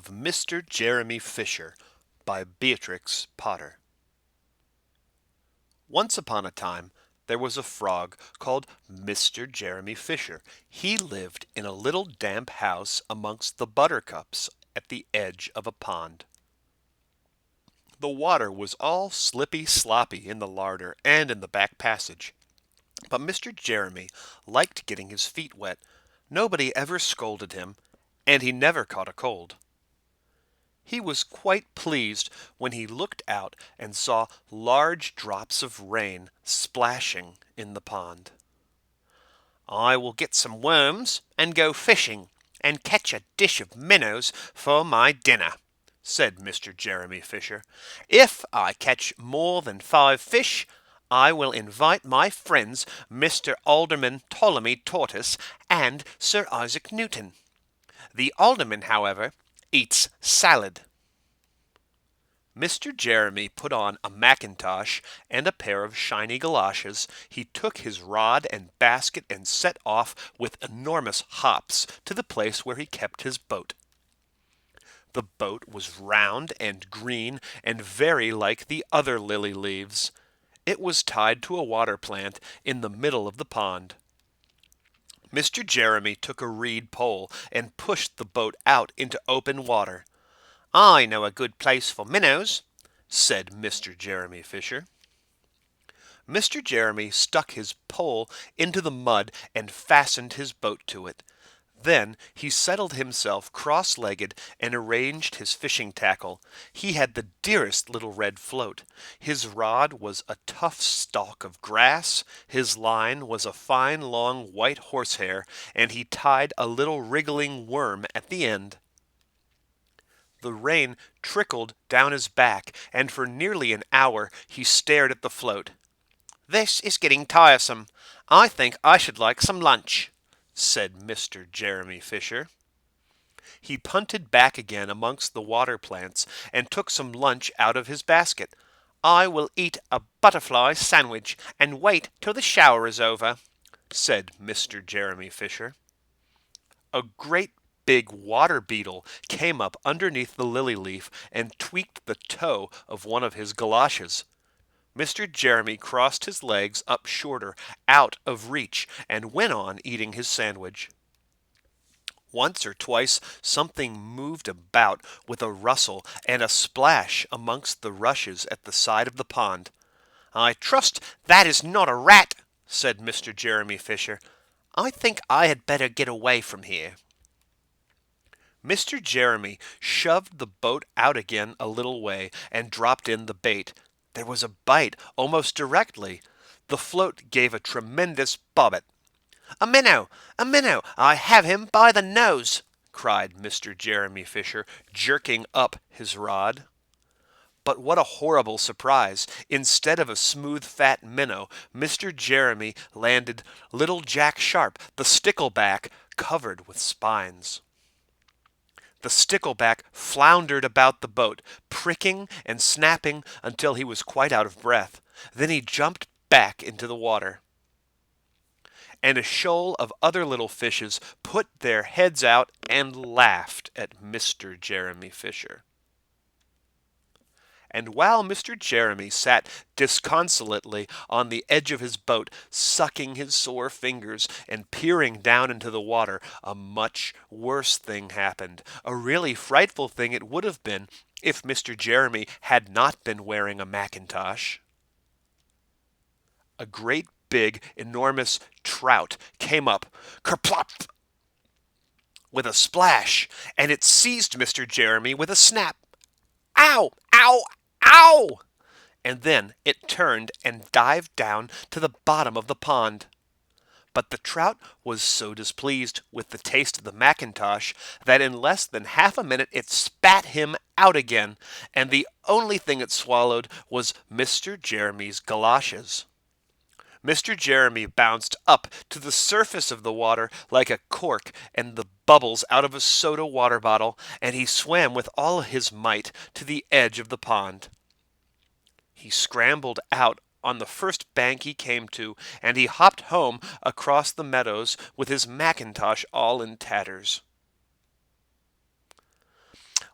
of Mr. Jeremy Fisher by Beatrix Potter. Once upon a time, there was a frog called Mr. Jeremy Fisher. He lived in a little damp house amongst the buttercups at the edge of a pond. The water was all slippy sloppy in the larder and in the back passage. But Mr. Jeremy liked getting his feet wet. Nobody ever scolded him, and he never caught a cold. He was quite pleased when he looked out and saw large drops of rain splashing in the pond. "I will get some worms and go fishing and catch a dish of minnows for my dinner," said Mr. Jeremy Fisher. "If I catch more than 5 fish, I will invite my friends Mr. Alderman Ptolemy Tortoise and Sir Isaac Newton. The alderman, however, eats salad." Mr. Jeremy put on a mackintosh and a pair of shiny galoshes. He took his rod and basket and set off with enormous hops to the place where he kept his boat. The boat was round and green and very like the other lily leaves. It was tied to a water plant in the middle of the pond. Mr. Jeremy took a reed pole and pushed the boat out into open water. "I know a good place for minnows," said Mr. Jeremy Fisher. Mr. Jeremy stuck his pole into the mud and fastened his boat to it. Then he settled himself cross-legged and arranged his fishing tackle. He had the dearest little red float. His rod was a tough stalk of grass, his line was a fine long white horsehair, and he tied a little wriggling worm at the end. The rain trickled down his back, and for nearly an hour he stared at the float. "This is getting tiresome. I think I should like some lunch," said Mr. Jeremy Fisher. He punted back again amongst the water plants and took some lunch out of his basket. "I will eat a butterfly sandwich and wait till the shower is over," said Mr. Jeremy Fisher. A great big water beetle came up underneath the lily leaf and tweaked the toe of one of his galoshes. Mr. Jeremy crossed his legs up shorter, out of reach, and went on eating his sandwich. Once or twice something moved about with a rustle and a splash amongst the rushes at the side of the pond. "I trust that is not a rat," said Mr. Jeremy Fisher. "I think I had better get away from here." Mr. Jeremy shoved the boat out again a little way and dropped in the bait. There was a bite almost directly. The float gave a tremendous bobbit. "A minnow! A minnow! I have him by the nose!" cried Mr. Jeremy Fisher, jerking up his rod. But what a horrible surprise! Instead of a smooth fat minnow, Mr. Jeremy landed little Jack Sharp, the stickleback, covered with spines. The stickleback floundered about the boat, pricking and snapping until he was quite out of breath. Then he jumped back into the water. And a shoal of other little fishes put their heads out and laughed at Mr. Jeremy Fisher. And while Mr. Jeremy sat disconsolately on the edge of his boat, sucking his sore fingers and peering down into the water, a much worse thing happened. A really frightful thing it would have been if Mr. Jeremy had not been wearing a mackintosh. A great big, enormous trout came up, kerplop, with a splash, and it seized Mr. Jeremy with a snap. "Ow! Ow! Ow!" And then it turned and dived down to the bottom of the pond. But the trout was so displeased with the taste of the mackintosh that in less than half a minute it spat him out again, and the only thing it swallowed was Mr. Jeremy's galoshes. Mr. Jeremy bounced up to the surface of the water like a cork and the bubbles out of a soda water bottle, and he swam with all his might to the edge of the pond. He scrambled out on the first bank he came to, and he hopped home across the meadows with his mackintosh all in tatters.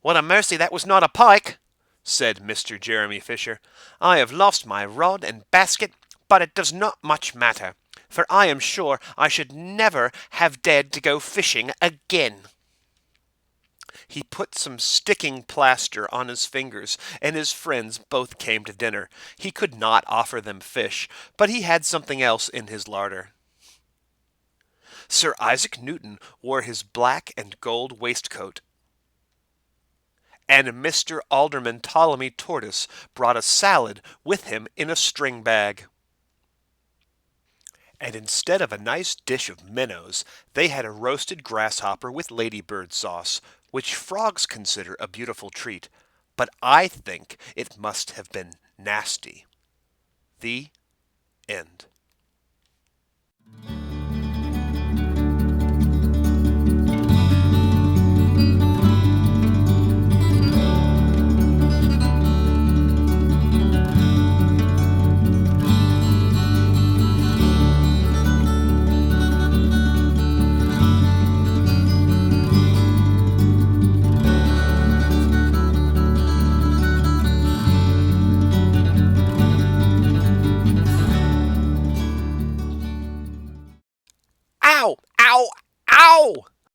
"What a mercy that was not a pike," said Mr. Jeremy Fisher. "I have lost my rod and basket, but it does not much matter, for I am sure I should never have dared to go fishing again." He put some sticking plaster on his fingers, and his friends both came to dinner. He could not offer them fish, but he had something else in his larder. Sir Isaac Newton wore his black and gold waistcoat, and Mr. Alderman Ptolemy Tortoise brought a salad with him in a string bag. And instead of a nice dish of minnows, they had a roasted grasshopper with ladybird sauce, which frogs consider a beautiful treat, but I think it must have been nasty. The end. Ow! Ow! Ow!